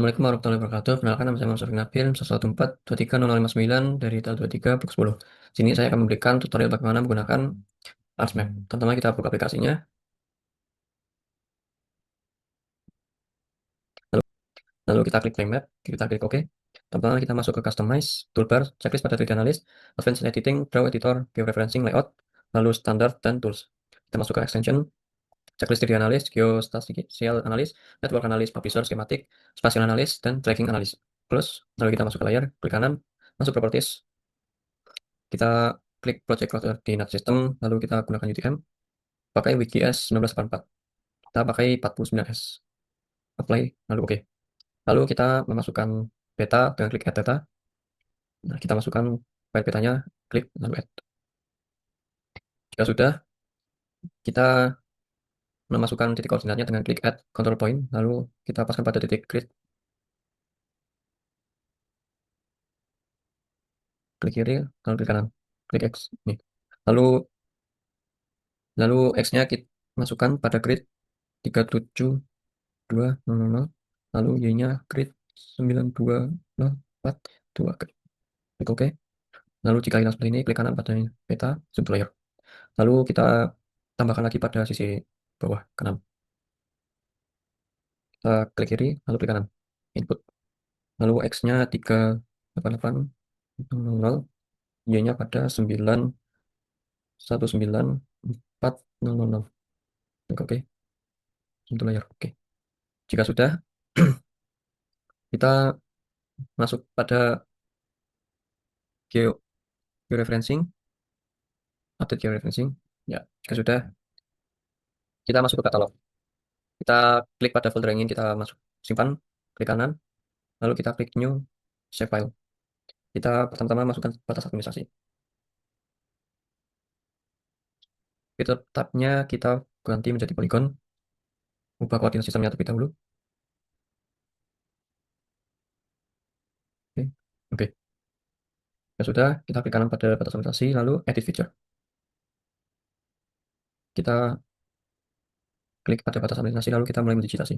Assalamualaikum warahmatullahi wabarakatuh. Perkenalkan nama saya Muhammad Syafiq Nabil, 114-23059 dari tahun 23 Blok 10. Sini saya akan memberikan tutorial bagaimana menggunakan ArtsMap. Pertama kita buka aplikasinya, lalu, lalu kita klik Play Map, kita klik OK. Pertama kita masuk ke Customize, Toolbar, Checklist pada 3D Analyst, Advanced Editing, Draw Editor, Georeferencing, Layout, lalu Standard, dan Tools. Kita masuk ke Extension, Checklist 3D Analyst, Geospatial Analyst, Network Analyst, Publisher, Schematic, Spatial Analyst, dan Tracking Analyst. Close, lalu kita masuk ke layar, klik kanan, masuk Properties, kita klik project coordinate system, lalu kita gunakan UTM, pakai WikiS 1984. Kita pakai 49S. Apply, lalu oke. Lalu kita memasukkan peta dengan klik add data. Nah, kita masukkan file petanya, klik lalu add. Jika sudah, kita memasukkan titik koordinatnya dengan klik add control point, lalu kita paskan pada titik grid, klik kiri, lalu klik kanan, klik X. Nih. Lalu lalu X-nya kita masukkan pada grid 372.000, lalu Y-nya grid 92.042. Klik OK. Lalu jika hilang seperti ini, klik kanan pada peta, zoom to layer. Lalu kita tambahkan lagi pada sisi bawah kanan. Kita klik kiri, lalu klik kanan. Input. Lalu X-nya 388.000, Y-nya pada 919.4.000. Klik OK. Zoom to layer. Oke. Jika sudah, kita masuk pada georeferencing, update georeferencing. Ya, jika sudah, kita masuk ke katalog. Kita klik pada folder yang ingin kita masuk simpan, klik kanan, lalu kita klik new, save file. Kita pertama-tama masukkan batas administrasi. Fitur tabnya kita ganti menjadi polygon, ubah koordinat sistemnya terlebih dahulu. Oke, oke. Ya sudah, kita klik kanan pada batas administrasi, lalu edit feature. Kita klik pada batas administrasi, lalu kita mulai mendigitasi.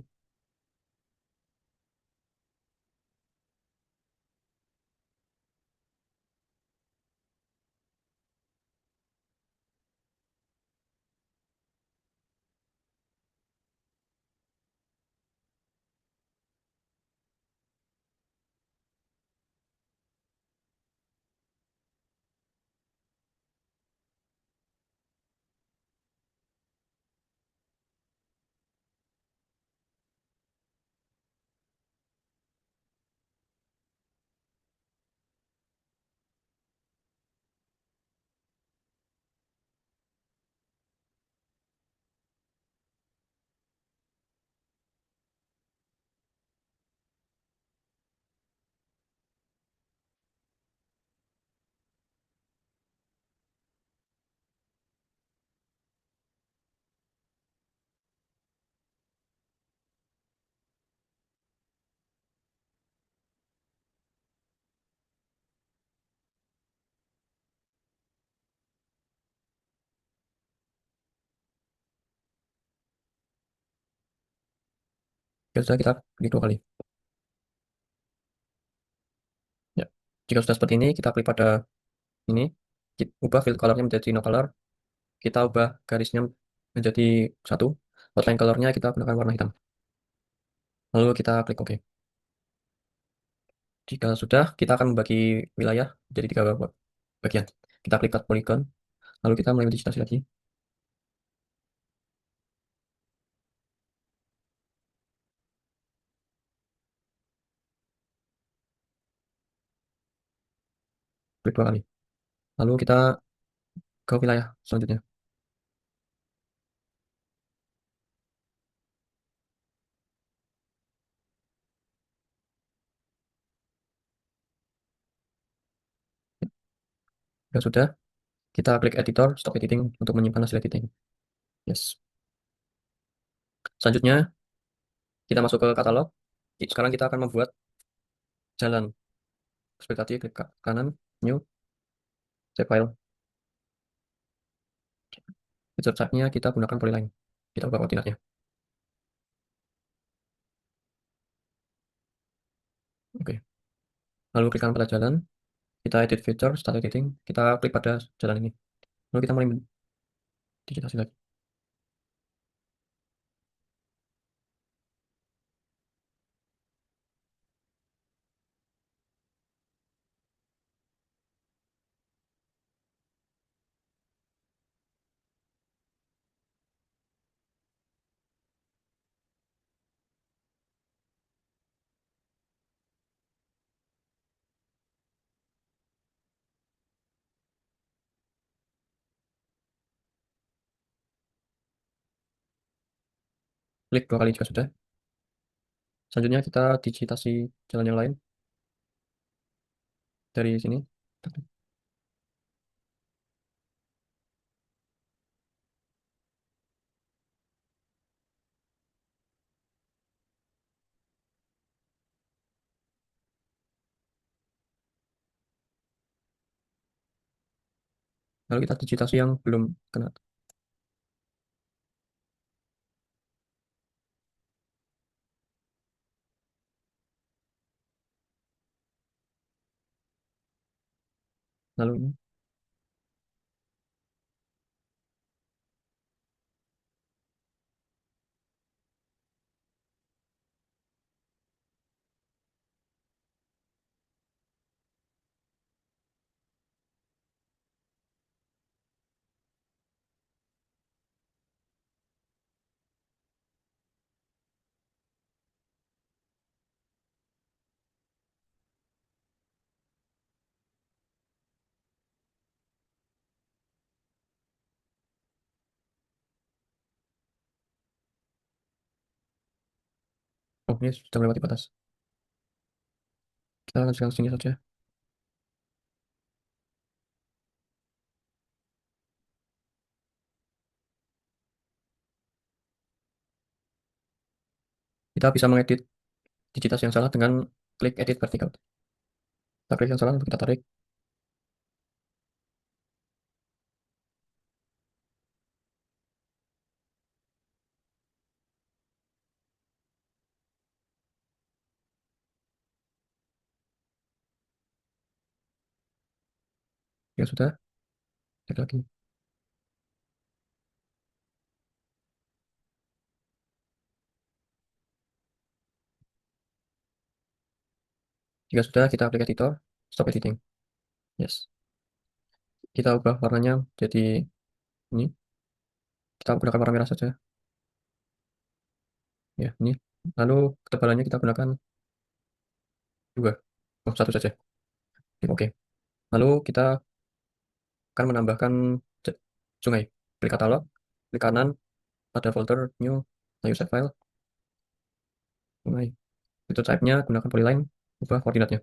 Ya sudah, kita klik dua kali. Ya. Jika sudah seperti ini, kita klik pada ini, ubah fill colornya menjadi no color, kita ubah garisnya menjadi satu, outline colornya kita gunakan warna hitam. Lalu kita klik OK. Jika sudah, kita akan membagi wilayah jadi 3 bagian. Kita klik cut polygon, lalu kita mulai digitasi lagi. Klik 2 kali. Lalu kita ke wilayah selanjutnya. Jika sudah, kita klik editor, stop editing untuk menyimpan hasil editing. Yes. Selanjutnya, kita masuk ke katalog. Sekarang kita akan membuat jalan. Seperti tadi, klik kanan, new, save file. Feature type-nya kita gunakan polyline. Kita ubah koordinatnya. Lalu klik kanan pada jalan, kita edit feature, start editing, kita klik pada jalan ini. Lalu kita mulai digitasi lagi. Klik 2 kali jika sudah. Selanjutnya kita digitasi jalan yang lain dari sini. Lalu kita digitasi yang belum kena. Lalu ini. Oh, ini sudah melewati batas. Kita lanjutkan sini saja. Kita bisa mengedit digitasi yang salah dengan klik edit vertikal. Kita klik yang salah untuk kita tarik. Ya sudah, klik lagi. Jika sudah, kita klik editor, stop editing. Yes. Kita ubah warnanya jadi ini. Kita gunakan warna merah saja. Ya, ini. Lalu ketebalannya kita gunakan 2. Oh, 1 saja. Klik OK. Lalu kita akan menambahkan sungai. Klik katalog, klik kanan, pada folder new, lalu save file, sungai. Itu type-nya gunakan polyline, ubah koordinatnya.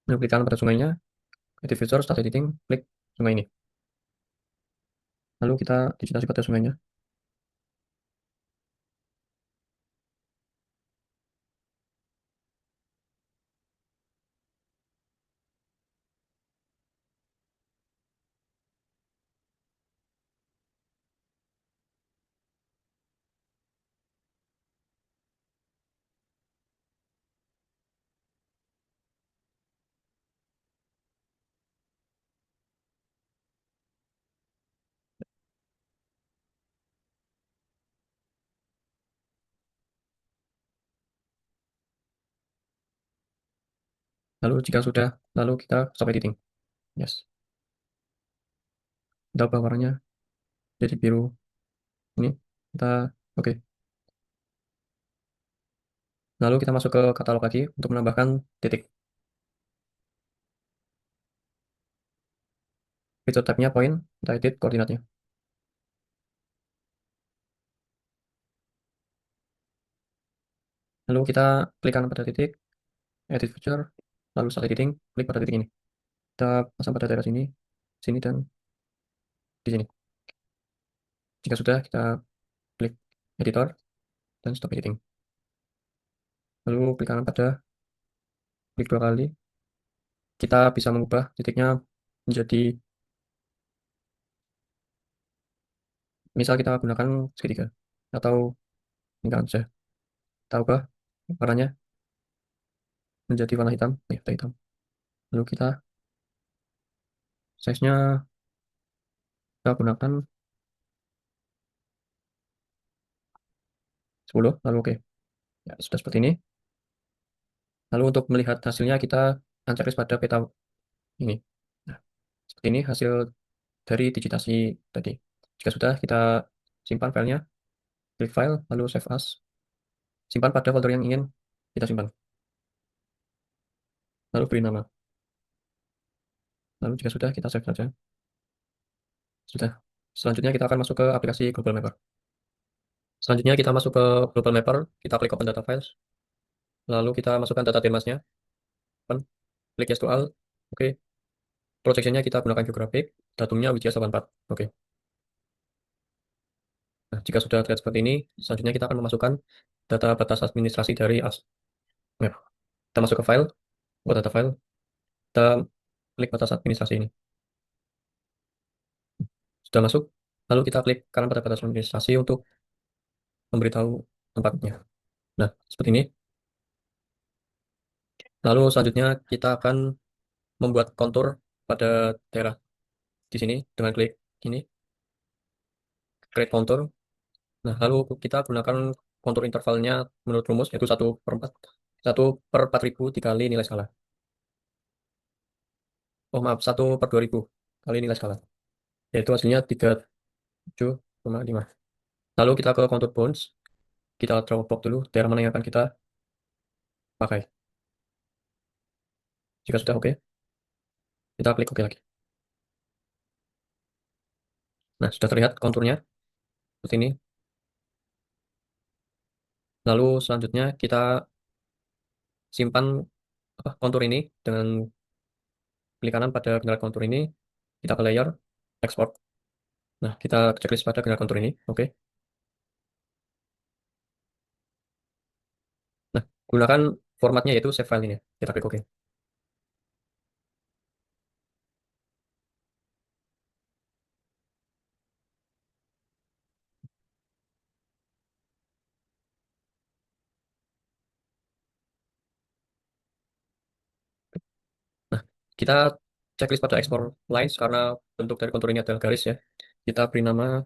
Lalu klik kanan pada sungainya, edit feature, start editing, klik sungai ini. Lalu kita digitasi pada sungainya. Lalu jika sudah, lalu kita stop editing. Yes. Kita ubah warnanya jadi biru. Ini kita oke. Lalu kita masuk ke katalog lagi untuk menambahkan titik. Feature tab-nya point, kita edit koordinatnya. Lalu kita klik kanan pada titik, edit feature, lalu start editing, klik pada titik ini. Kita pasang pada daerah sini, sini, dan di sini. Jika sudah, kita klik editor dan stop editing. Lalu klik kanan pada klik 2 kali. Kita bisa mengubah titiknya menjadi, misal kita gunakan segitiga. atau enggak bisa. Tahukah warnanya menjadi warna hitam? Ya, hitam. Lalu kita size-nya kita gunakan 10, lalu oke. Ya, sudah seperti ini. Lalu untuk melihat hasilnya kita unchecklist pada peta ini. Nah, seperti ini hasil dari digitasi tadi. Jika sudah, kita simpan filenya, klik file, lalu save as, simpan pada folder yang ingin kita simpan, lalu beri nama. Lalu jika sudah, kita save saja. Sudah. Selanjutnya kita akan masuk ke aplikasi Global Mapper. Selanjutnya kita masuk ke Global Mapper, kita klik Open Data Files, lalu kita masukkan data termasnya, open, klik Yes to All, oke. Projectionnya kita gunakan geographic, datumnya WGS 84, oke. Nah, jika sudah terlihat seperti ini, selanjutnya kita akan memasukkan data batas administrasi dari Map. Kita masuk ke file, buat data file, kita klik batas administrasi ini. Sudah masuk, lalu kita klik kanan pada batas administrasi untuk memberitahu tempatnya. Nah, seperti ini. Lalu selanjutnya kita akan membuat kontur pada daerah di sini dengan klik ini, create kontur. Nah, lalu kita gunakan kontur intervalnya menurut rumus, yaitu 1/4, 1/4000 dikali nilai skala. Oh maaf, 1/2000 kali nilai skala. Yaitu hasilnya 37,5. Lalu kita ke kontur bounds, kita draw box dulu, daerah mana yang akan kita pakai. Jika sudah oke, kita klik oke lagi. Nah, sudah terlihat konturnya seperti ini. Lalu selanjutnya kita simpan kontur ini dengan klik kanan pada general kontur ini, kita ke layer, export. Nah, kita checklist pada general kontur ini, oke. Nah, gunakan formatnya yaitu save file ini. Kita klik oke. Nah, kita checklist pada export lines karena bentuk dari kontur ini adalah garis ya. Kita beri nama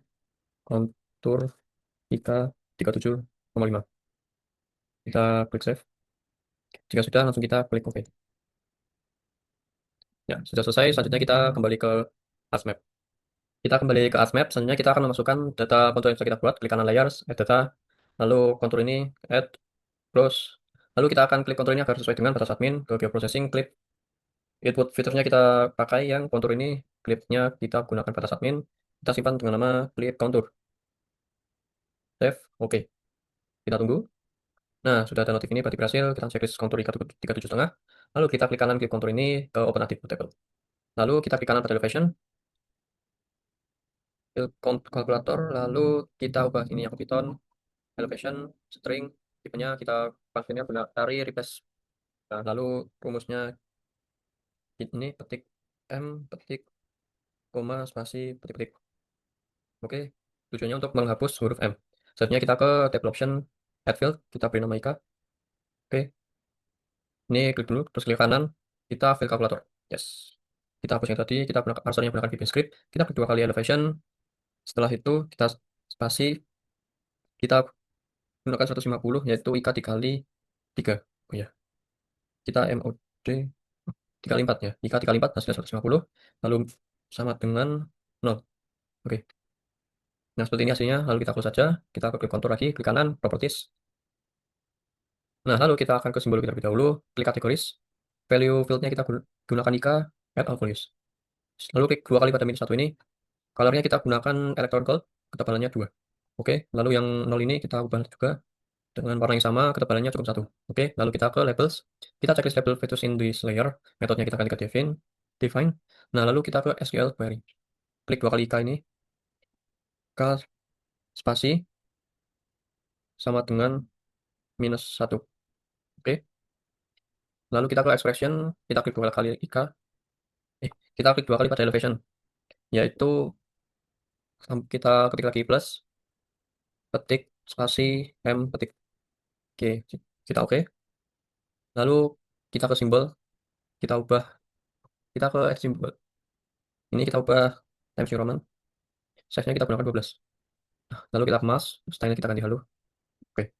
kontur IK 37,5. Kita klik save. Jika sudah, langsung kita klik OK. Ya, sudah selesai. Selanjutnya kita kembali ke ArcMap. Kita kembali ke ArcMap. Selanjutnya kita akan memasukkan data kontur yang sudah kita buat. Klik kanan layers, add data. Lalu kontur ini, add, close. Lalu kita akan klik kontur ini agar sesuai dengan batas admin. Ke geoprocessing, klik input fiturnya kita pakai yang kontur ini. Klipnya kita gunakan batas admin. Kita simpan dengan nama clip kontur. Save, OK. Kita tunggu. Nah, sudah ada notif ini berarti berhasil. Kita checklist kontur IK 37,5. Lalu kita klik kanan klik kontur ini ke open active table. Lalu kita klik kanan pada elevation, kalkulator, lalu kita ubah ini yang Python, elevation, string, tipenya kita pastinya benar dari replace. Nah, lalu rumusnya ini petik M, petik, koma, spasi, petik-petik. Oke, tujuannya untuk menghapus huruf M. Selanjutnya kita ke table option, add field, kita beri nama Ika. Oke, ini klik dulu, terus klik kanan, kita fill kalkulator. Yes. Kita hapus yang tadi, kita parsernya gunakan VB script, kita klik 2 kali elevation, setelah itu kita spasi, kita gunakan 150 yaitu IK dikali 3. Oh ya, kita MOD dikali 4 ya. IK dikali 4 hasilnya 150. Lalu sama dengan 0. Oke. Nah, seperti ini hasilnya. Lalu kita close saja. Kita klik kontur lagi, klik kanan, properties. Nah, lalu kita akan ke simbol kita terlebih dahulu. Klik kategoris. Value fieldnya kita gunakan IK, add all values. Lalu klik 2 kali pada minus 1 ini. Colornya kita gunakan electrical, ketebalannya 2. Oke, lalu yang 0 ini kita ubah juga dengan warna yang sama, ketebalannya cukup 1. Oke, lalu kita ke labels. Kita checklist label features in this layer. Metodenya kita ganti ke define. Nah, lalu kita ke SQL query. Klik 2 kali IK ini. K spasi sama dengan minus 1. Oke, lalu kita ke expression. Kita klik 2 kali IK. Kita klik 2 kali pada elevation. Yaitu kita ketik lagi plus, petik spasi M ketik. Oke, kita oke. Lalu kita ke simbol, kita ubah, kita ke add simbol. Ini kita ubah Times New Roman. Size-nya kita gunakan 12. Lalu kita kemas, style kita ganti halo. Oke.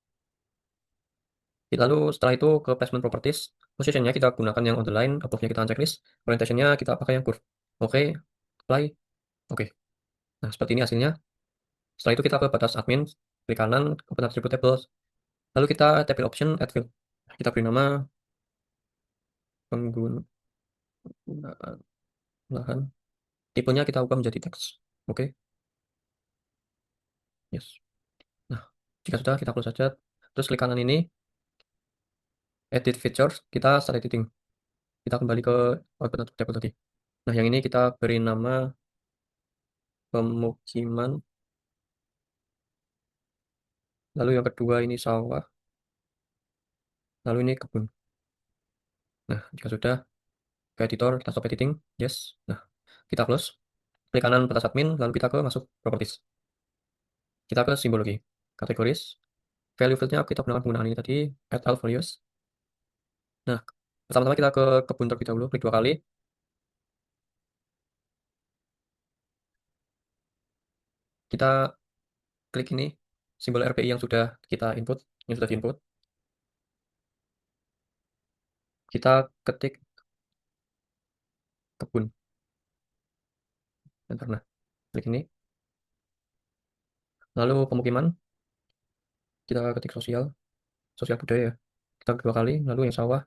Lalu setelah itu ke placement properties, positionnya kita gunakan yang on the line, above-nya kita checklist, orientation-nya kita pakai yang curve. Oke, apply, oke. Nah, seperti ini hasilnya. Setelah itu kita ke batas admin, klik kanan, open attribute tables. Lalu kita table option, add field. Kita beri nama penggunaan lahan. Tipenya kita ubah menjadi teks. Oke, yes. Nah, jika sudah, kita close saja. Terus klik kanan ini, edit features, kita start editing. Kita kembali ke open attribute table tadi. Nah, yang ini kita beri nama pemukiman. Lalu yang kedua ini sawah. Lalu ini kebun. Nah, jika sudah, ke editor, kita stop editing. Yes. Nah, kita close. Klik kanan batas admin, lalu kita ke masuk properties. Kita ke simbologi. Kategoris. Value fieldnya kita gunakan penggunaan ini tadi. Add all values. Nah, pertama-tama kita ke kebun terlebih dahulu. Klik 2 kali. Kita klik ini. Simbol RPI yang sudah kita input. Yang sudah diinput. Kita ketik kebun. Enter. Nah, klik ini. Lalu pemukiman. Kita ketik sosial. Sosial budaya. Kita klik 2 kali. Lalu yang sawah.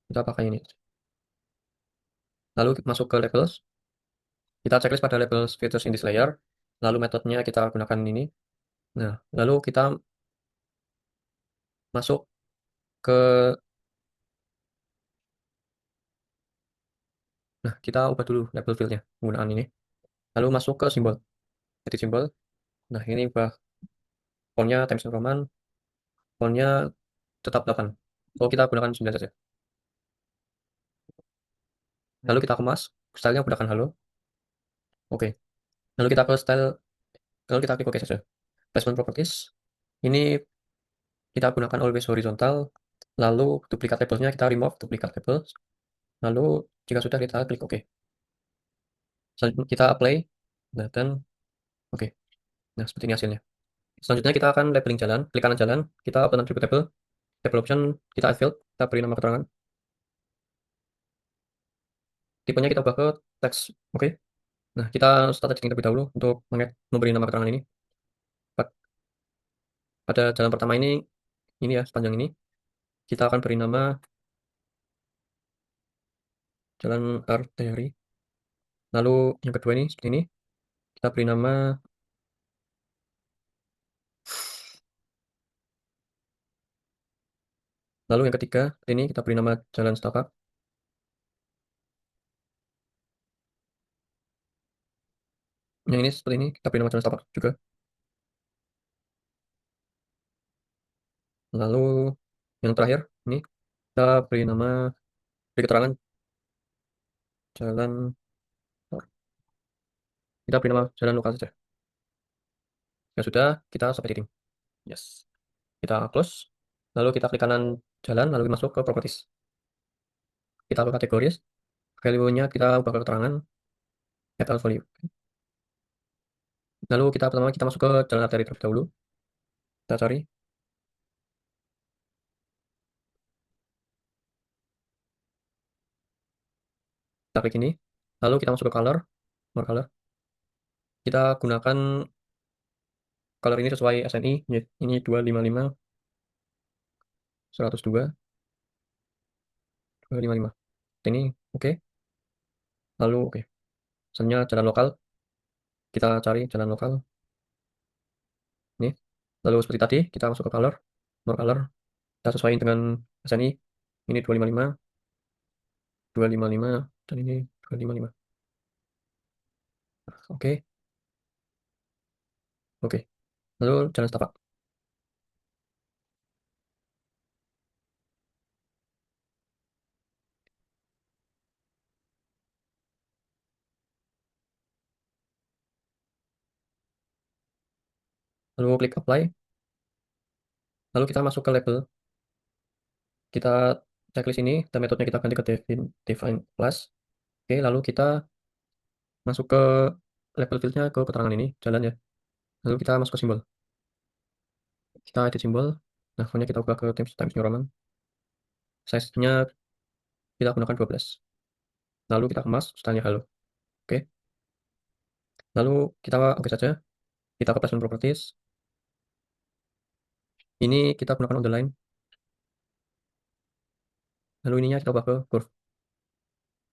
Kita pakai ini. Lalu masuk ke labels. Kita checklist pada labels features in this layer. Lalu metodenya kita gunakan ini. Nah, lalu kita masuk ke, nah kita ubah dulu label fieldnya penggunaan ini. Lalu masuk ke simbol, edit simbol. Nah, ini ubah fontnya Times New Roman, fontnya tetap 8. Oh, kita gunakan 9 saja. Lalu kita kemas, stylenya gunakan halo. Oke. Lalu kita ke style, lalu kita klik OK saja. Placement properties. Ini kita gunakan always horizontal. Lalu duplikat labelnya kita remove duplikat label. Lalu jika sudah kita klik OK. Selanjutnya kita apply. Nah, dan oke. Nah, seperti ini hasilnya. Selanjutnya kita akan labeling jalan. Klik kanan jalan, kita open attribute table. Table option, kita add field, kita beri nama keterangan. Tipenya kita ubah ke teks. Oke. Nah, kita start editing terlebih dahulu untuk memberi nama keterangan ini. Pada jalan pertama ini ya, sepanjang ini. Kita akan beri nama jalan arteri. Lalu yang kedua ini, seperti ini. Kita beri nama, lalu yang ketiga, ini kita beri nama jalan setapak. Yang ini seperti ini, kita beri nama jalan setapak juga. Lalu yang terakhir, ini kita beri nama, beri keterangan jalan, kita beri nama jalan lokal saja. Ya sudah, kita stop editing. Yes. Kita close. Lalu kita klik kanan jalan, lalu masuk ke properties. Kita ke kategoris. Value-nya kita ubah ke keterangan. Add all value. Lalu kita pertama kita masuk ke jalan arteri terlebih dahulu. Kita cari. Kita klik ini. Lalu kita masuk ke color. More color. Kita gunakan color ini sesuai SNI. Ini 255, 102, 255. Ini oke. Lalu oke. Selanjutnya jalan lokal. Kita cari jalan lokal. Ini. Lalu seperti tadi, kita masuk ke color. More color. Kita sesuaikan dengan SNI. Ini 255, 255, dan ini 255. Oke. Oke. Lalu jalan setapak. lalu klik apply, lalu kita masuk ke label, kita checklist ini dan metodenya kita ganti ke define class. Oke, lalu kita masuk ke label fieldnya ke keterangan ini, jalan ya. Lalu kita masuk ke simbol, kita edit simbol, nah fontnya kita ubah ke Times New Roman, size-nya kita gunakan 12. Lalu kita kemas, stylenya halo. Oke, lalu kita oke saja, kita ke placement properties, ini kita gunakan on the line, lalu ininya kita ubah ke curve,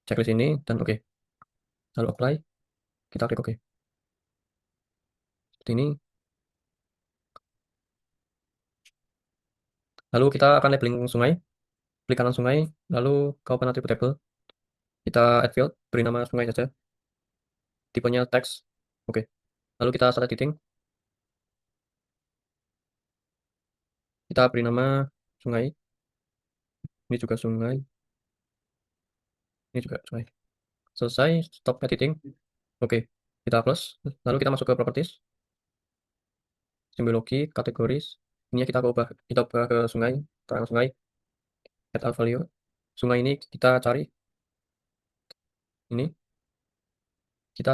checklist ini, dan oke. Lalu apply, kita klik oke. Seperti ini, lalu kita akan labeling sungai, klik kanan sungai, lalu ke open attribute table, kita add field, beri nama sungai saja, tipenya text, oke. Lalu kita start editing, kita beri nama sungai, ini juga sungai, ini juga sungai. Selesai, stop editing, oke. Kita close, lalu kita masuk ke properties, simbologi, kategoris, ini kita ubah ke sungai, keterangan sungai, add all value. Sungai ini kita cari, ini, kita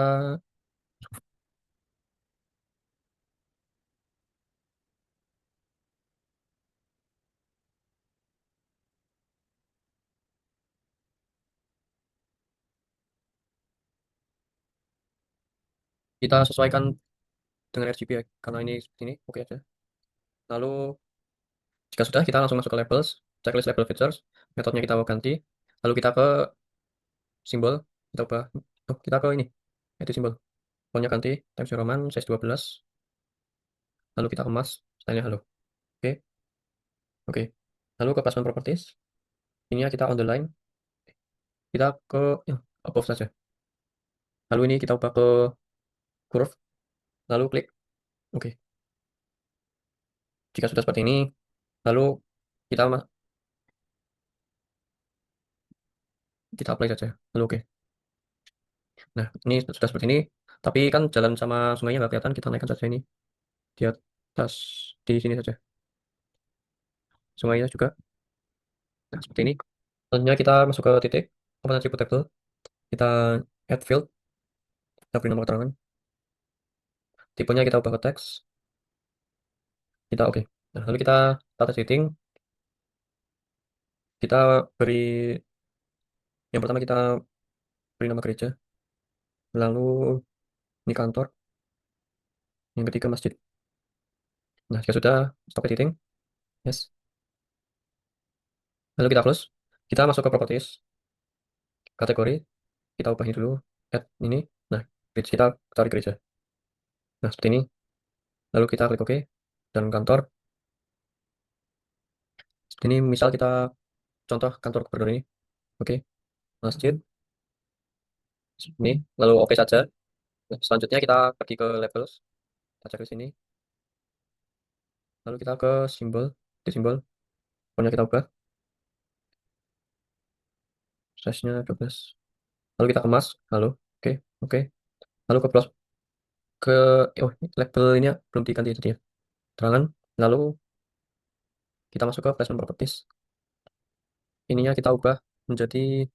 kita sesuaikan dengan RGB ya, karena ini oke aja. Lalu jika sudah, kita langsung masuk ke labels, checklist label features, metodenya kita ganti, lalu kita ke simbol, kita ubah, kita ke ini, edit simbol, fontnya ganti, Times New Roman, size 12, lalu kita kemas, stylenya halo, oke, oke. Lalu ke placement properties, ini ya kita on the line, kita ke above saja, lalu ini kita ubah ke curve, lalu klik, oke. Jika sudah seperti ini, lalu kita kita apply saja, lalu oke. Nah, ini sudah seperti ini, tapi kan jalan sama sungainya nggak kelihatan, kita naikkan saja ini di atas, di sini saja. Sungainya juga, nah seperti ini. Selanjutnya kita masuk ke titik, open attribute table, kita add field, kita beri nomor keterangan, tipenya kita ubah ke teks, kita oke. Nah, lalu kita tata setting, kita beri, yang pertama kita beri nama gereja, lalu ini kantor, yang ketiga masjid. Nah, jika sudah, stop editing, yes. Lalu kita close, kita masuk ke properties, kategori, kita ubah ini dulu, add ini, nah, kita tarik gereja. Nah, seperti ini, lalu kita klik OK, dan kantor, ini misal kita contoh kantor gubernur ini, oke, masjid, ini, lalu oke saja. Nah, selanjutnya kita pergi ke labels, kita cek di sini, lalu kita ke simbol, di simbol, pokoknya kita ubah, size-nya 12, lalu kita kemas, lalu, oke, oke, lalu ke plus, ke, oh, label ini ya, belum diganti tadi ya, terangan, lalu kita masuk ke placement properties, ininya kita ubah menjadi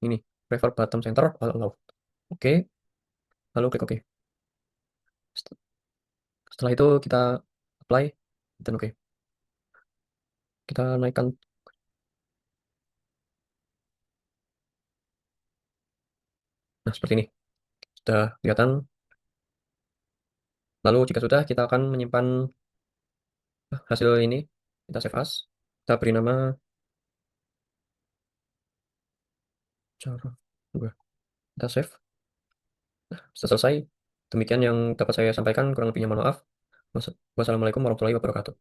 ini, prefer bottom center, allow, oke, lalu klik oke. Setelah itu kita apply, dan oke, kita naikkan, nah seperti ini, sudah kelihatan. Lalu jika sudah, kita akan menyimpan hasil ini, kita save as, kita beri nama cara dua, kita save. Setelah selesai, demikian yang dapat saya sampaikan, kurang lebihnya mohon maaf. Wassalamualaikum warahmatullahi wabarakatuh.